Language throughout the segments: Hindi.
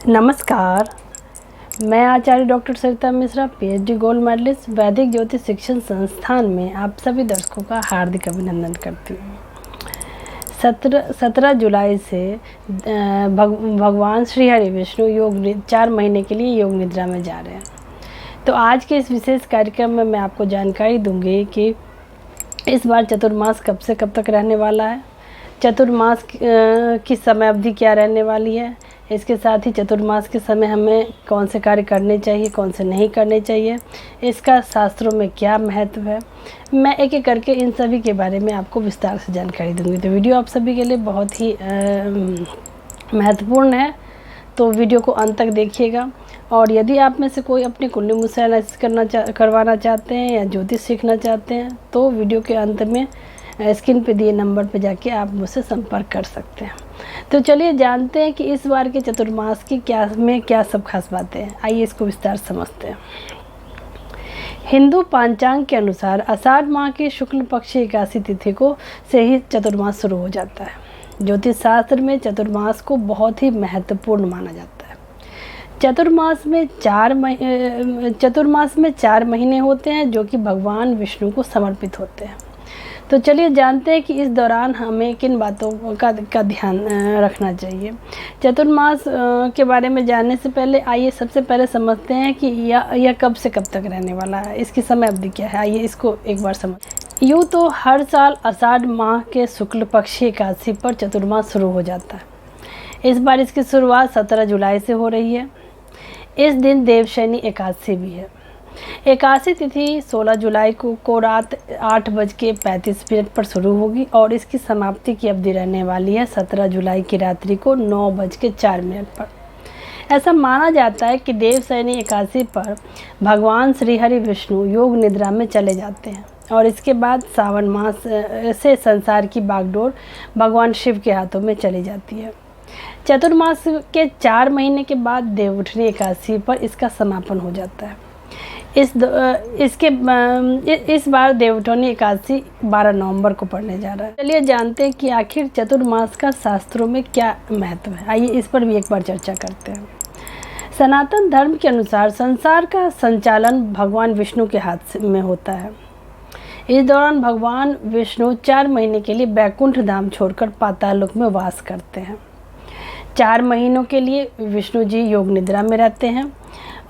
नमस्कार। मैं आचार्य डॉक्टर सरिता मिश्रा, पीएचडी गोल्ड मेडलिस्ट, वैदिक ज्योतिष शिक्षण संस्थान में आप सभी दर्शकों का हार्दिक अभिनंदन करती हूँ। 17 जुलाई से भगवान श्री हरि विष्णु 4 महीने के लिए योग निद्रा में जा रहे हैं। तो आज के इस विशेष कार्यक्रम में मैं आपको जानकारी दूंगी कि इस बार चतुर्मास कब से कब तक रहने वाला है, चतुर्मास की समय अवधि क्या रहने वाली है, इसके साथ ही चतुर्मास के समय हमें कौन से कार्य करने चाहिए, कौन से नहीं करने चाहिए, इसका शास्त्रों में क्या महत्व है, मैं एक एक करके इन सभी के बारे में आपको विस्तार से जानकारी दूंगी। तो वीडियो आप सभी के लिए बहुत ही महत्वपूर्ण है, तो वीडियो को अंत तक देखिएगा। और यदि आप में से कोई अपनी कुंडली मुझसे एनालिसिस करवाना चाहते हैं या ज्योतिष सीखना चाहते हैं तो वीडियो के अंत में स्क्रीन पे दिए नंबर पे जाके आप मुझसे संपर्क कर सकते हैं। तो चलिए जानते हैं कि इस बार के चतुर्मास की क्या सब खास बातें हैं। आइए इसको विस्तार समझते हैं। हिंदू पांचांग के अनुसार आषाढ़ माह की शुक्ल पक्ष एकादशी तिथि को से ही चतुर्मास शुरू हो जाता है। ज्योतिष शास्त्र में चतुर्मास को बहुत ही महत्वपूर्ण माना जाता है। चतुर्मास में 4 महीने होते हैं जो कि भगवान विष्णु को समर्पित होते हैं। तो चलिए जानते हैं कि इस दौरान हमें किन बातों का ध्यान रखना चाहिए। चतुर्मास के बारे में जानने से पहले आइए सबसे पहले समझते हैं कि यह कब से कब तक रहने वाला है, इसकी समय अवधि क्या है। आइए इसको एक बार समझ। यूँ तो हर साल आषाढ़ माह के शुक्ल पक्ष एकादशी पर चतुर्मास शुरू हो जाता है। इस बार इसकी शुरुआत 17 जुलाई से हो रही है। इस दिन देवशयनी एकादशी भी है। एकादशी तिथि 16 जुलाई को रात 8:35 पर शुरू होगी और इसकी समाप्ति की अवधि रहने वाली है 17 जुलाई की रात्रि को 9:04 पर। ऐसा माना जाता है कि देवशयनी एकादशी पर भगवान श्री हरि विष्णु योग निद्रा में चले जाते हैं और इसके बाद सावन मास से संसार की बागडोर भगवान शिव के हाथों में चली जाती है। चतुर्मास के 4 महीने के बाद देवउठनी एकादशी पर इसका समापन हो जाता है। इस बार देवउठनी एकादशी 12 नवंबर को पड़ने जा रहा है। चलिए जानते हैं कि आखिर चतुर्मास का शास्त्रों में क्या महत्व है। आइए इस पर भी एक बार चर्चा करते हैं। सनातन धर्म के अनुसार संसार का संचालन भगवान विष्णु के हाथ में होता है। इस दौरान भगवान विष्णु 4 महीने के लिए बैकुंठ धाम छोड़कर पाताल लोक में वास करते हैं। 4 महीनों के लिए विष्णु जी योग निद्रा में रहते हैं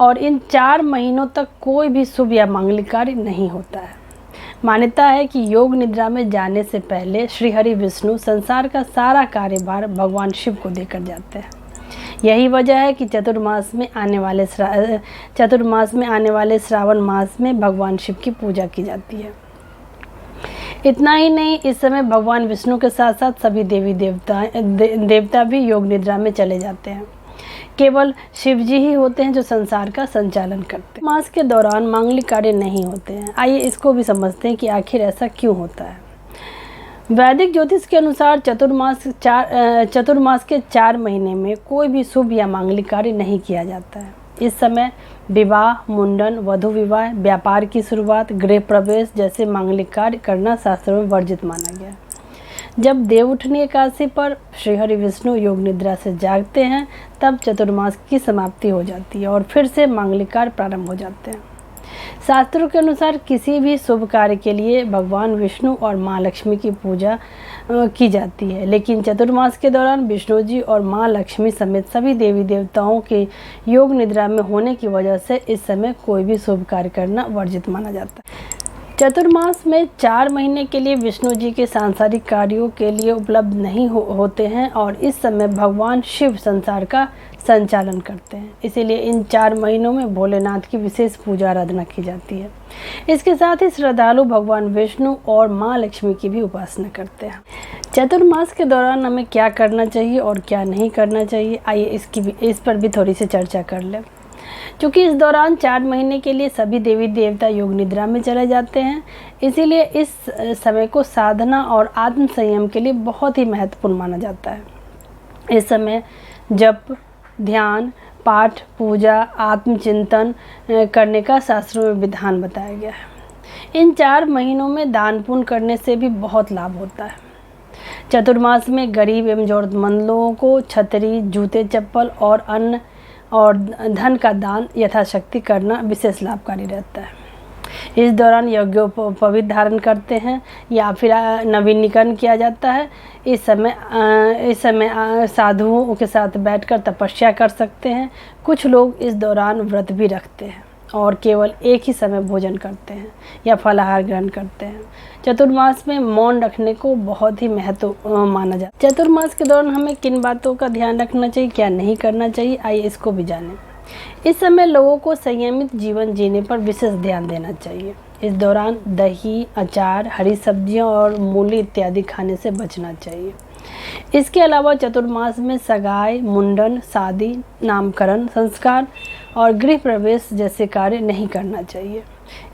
और इन 4 महीनों तक कोई भी शुभ या मांगलिक कार्य नहीं होता है। मान्यता है कि योग निद्रा में जाने से पहले श्री हरि विष्णु संसार का सारा कार्यभार भगवान शिव को देकर जाते हैं। यही वजह है कि चतुर्मास में आने वाले श्रावण मास में भगवान शिव की पूजा की जाती है। इतना ही नहीं, इस समय भगवान विष्णु के साथ साथ सभी देवी देवता भी योग निद्रा में चले जाते हैं। केवल शिव जी ही होते हैं जो संसार का संचालन करते हैं। मास के दौरान मांगलिक कार्य नहीं होते हैं। आइए इसको भी समझते हैं कि आखिर ऐसा क्यों होता है। वैदिक ज्योतिष के अनुसार चतुर्मास के 4 महीने में कोई भी शुभ या मांगलिक कार्य नहीं किया जाता है। इस समय विवाह, मुंडन, वधु विवाह, व्यापार की शुरुआत, गृह प्रवेश जैसे मांगलिक कार्य करना शास्त्रों में वर्जित माना गया है। जब देवउठनी एकादशी पर श्री हरि विष्णु योग निद्रा से जागते हैं तब चतुर्मास की समाप्ति हो जाती है और फिर से मांगलिक कार्य प्रारंभ हो जाते हैं। शास्त्रों के अनुसार किसी भी शुभ कार्य के लिए भगवान विष्णु और माँ लक्ष्मी की पूजा की जाती है, लेकिन चतुर्मास के दौरान विष्णु जी और माँ लक्ष्मी समेत सभी देवी देवताओं के योग निद्रा में होने की वजह से इस समय कोई भी शुभ कार्य करना वर्जित माना जाता है। चतुर्मास में 4 महीने के लिए विष्णु जी के सांसारिक कार्यों के लिए उपलब्ध नहीं होते हैं और इस समय भगवान शिव संसार का संचालन करते हैं। इसीलिए इन 4 महीनों में भोलेनाथ की विशेष पूजा आराधना की जाती है। इसके साथ ही श्रद्धालु भगवान विष्णु और माँ लक्ष्मी की भी उपासना करते हैं। चतुर्मास के दौरान हमें क्या करना चाहिए और क्या नहीं करना चाहिए, आइए इस पर भी थोड़ी सी चर्चा कर लें। क्योंकि इस दौरान 4 महीने के लिए सभी देवी देवता योग निद्रा में चले जाते हैं, इसीलिए इस समय को साधना और आत्म संयम के लिए बहुत ही महत्वपूर्ण माना जाता है। इस समय जप, ध्यान, पाठ, पूजा, आत्मचिंतन करने का शास्त्रों में विधान बताया गया है। इन 4 महीनों में दान पुण्य करने से भी बहुत लाभ होता है। चतुर्मास में गरीब एवं जरूरतमंद लोगों को छतरी, जूते, चप्पल और अन्य और धन का दान यथाशक्ति करना विशेष लाभकारी रहता है। इस दौरान यज्ञोपवीत धारण करते हैं या फिर नवीनीकरण किया जाता है। इस समय साधुओं के साथ बैठकर तपस्या कर सकते हैं। कुछ लोग इस दौरान व्रत भी रखते हैं और केवल एक ही समय भोजन करते हैं या फलाहार ग्रहण करते हैं। चतुर्मास में मौन रखने को बहुत ही महत्व माना जाता है। चतुर्मास के दौरान हमें किन बातों का ध्यान रखना चाहिए, क्या नहीं करना चाहिए, आइए इसको भी जानें। इस समय लोगों को संयमित जीवन जीने पर विशेष ध्यान देना चाहिए। इस दौरान दही, अचार, हरी सब्जियां और मूली इत्यादि खाने से बचना चाहिए। इसके अलावा चतुर्मास में सगाई, मुंडन, शादी, नामकरण संस्कार और गृह प्रवेश जैसे कार्य नहीं करना चाहिए।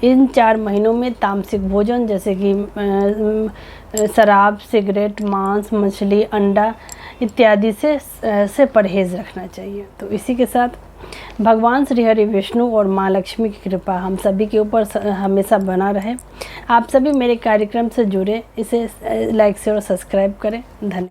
इन 4 महीनों में तामसिक भोजन जैसे कि शराब, सिगरेट, मांस, मछली, अंडा इत्यादि से परहेज रखना चाहिए। तो इसी के साथ भगवान श्री हरि विष्णु और माँ लक्ष्मी की कृपा हम सभी के ऊपर हमेशा बना रहे। आप सभी मेरे कार्यक्रम से जुड़े, इसे लाइक शेयर और सब्सक्राइब करें। धन्यवाद।